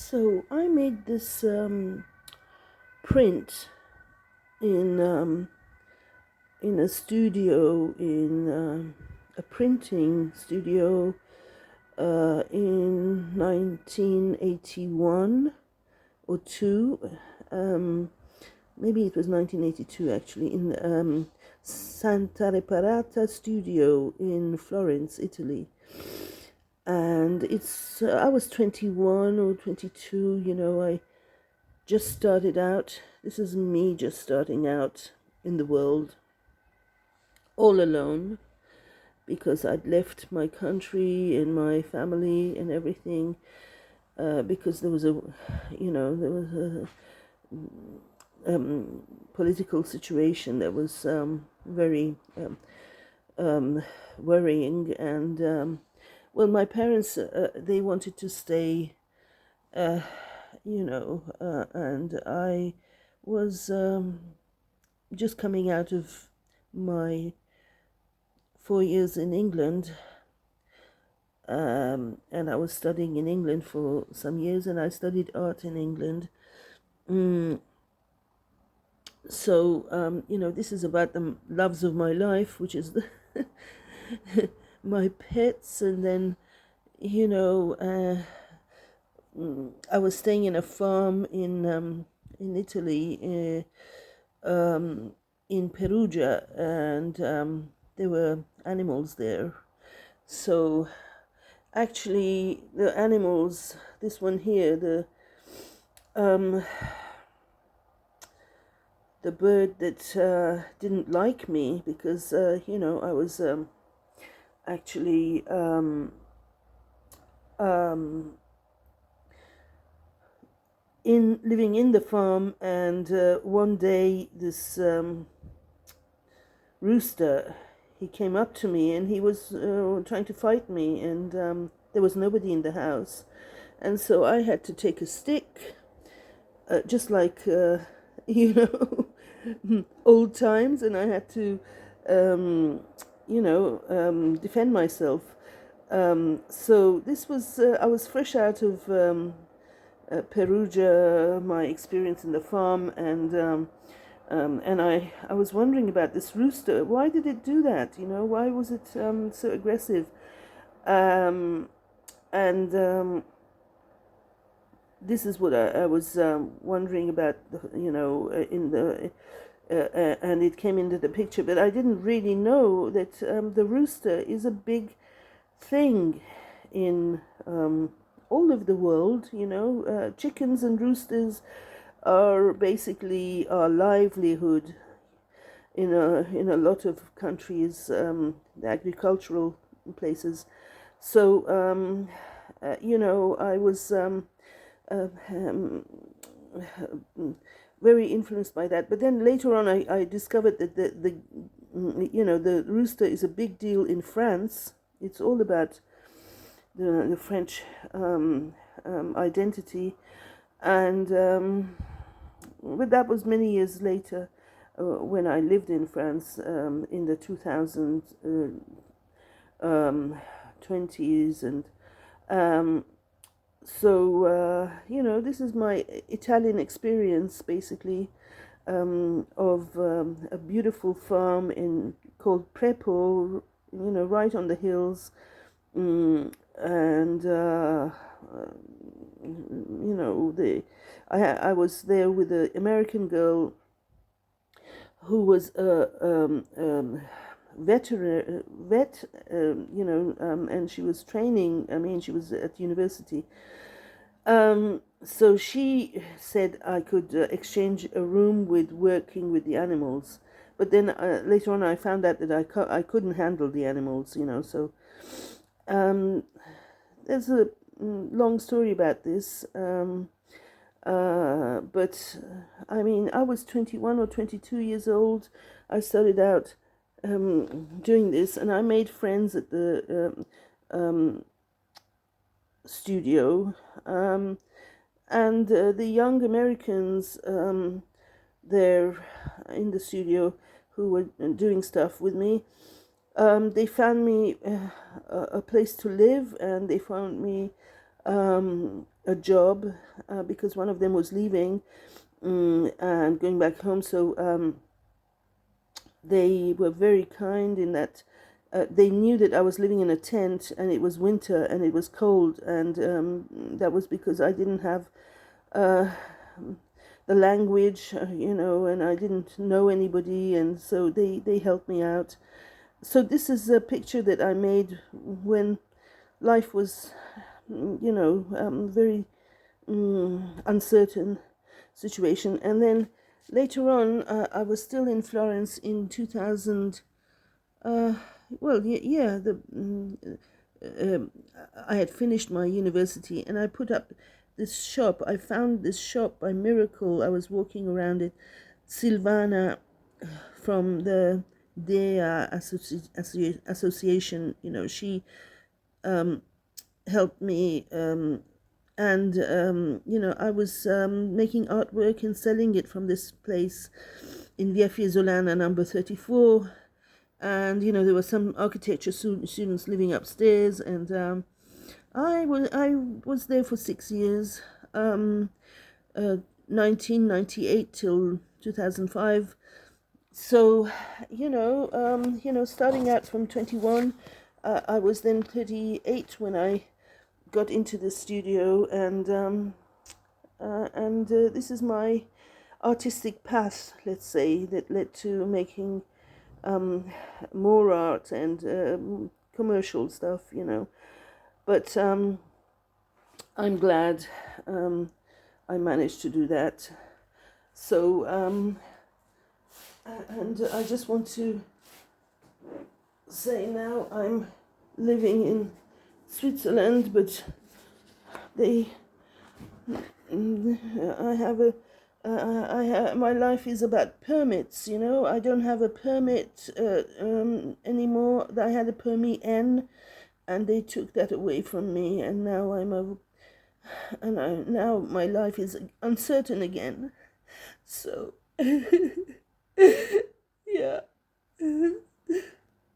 So I made this print in a studio a printing studio in 1981 or two. Um, Maybe it was 1982 actually, in Santa Reparata studio in Florence, Italy. And I was 21 or 22, I just started out. This is me just starting out in the world, all alone, because I'd left my country and my family and everything, because there was a political situation that was very worrying. And well, my parents, they wanted to stay, and I was just coming out of my 4 years in England, and I was studying in England for some years, and I studied art in England. So this is about the loves of my life, which is my pets. And then, I was staying in a farm in Italy, in Perugia, and there were animals there. So actually, the animals, this one here, um, the bird that didn't like me because I was actually in living in the farm, and one day this rooster, he came up to me, and he was trying to fight me, and there was nobody in the house, and so I had to take a stick, just like you know old times, and I had to defend myself. So this was I was fresh out of Perugia, my experience in the farm, and I was wondering about this rooster. Why did it do that? Why was it so aggressive? And This is what I was wondering about. And it came into the picture, but I didn't really know that the rooster is a big thing in all over the world. Chickens and roosters are basically our livelihood in a lot of countries, the agricultural places. So I was um, very influenced by that. But then later on, I discovered that the rooster is a big deal in France. It's all about the French identity, and but that was many years later, when I lived in France in the 2020s. And this is my Italian experience, basically, of a beautiful farm called Prepo, right on the hills. And I was there with an American girl who was a veteran vet, and she was training. I mean, she was at university. So she said I could exchange a room with working with the animals. But then later on, I found out that I couldn't handle the animals. So there's a long story about this. But I mean, I was 21 or 22 years old. I started out doing this, and I made friends at the studio. And the young Americans there in the studio who were doing stuff with me, they found me a place to live, and they found me a job because one of them was leaving and going back home. So they were very kind in that they knew that I was living in a tent and it was winter and it was cold, and that was because I didn't have uh, the language, and I didn't know anybody, and so they helped me out. So this is a picture that I made when life was, very uncertain situation. And then later on, I was still in Florence in 2000. Yeah, I had finished my university, and I put up this shop. I found this shop by miracle. I was walking around it. Silvana from the DEA Association, she helped me, and I was making artwork and selling it from this place in Via Fiesole number 34. And there were some architecture students living upstairs, and I was there for 6 years, 1998 till 2005. So starting out from 21, I was then 38 when I got into the studio, and this is my artistic path, let's say, that led to making more art and commercial stuff. But I'm glad I managed to do that. So and I just want to say now I'm living in Switzerland, but I have my life is about permits. I don't have a permit anymore. I had a permit N, and they took that away from me, and now now my life is uncertain again. So yeah.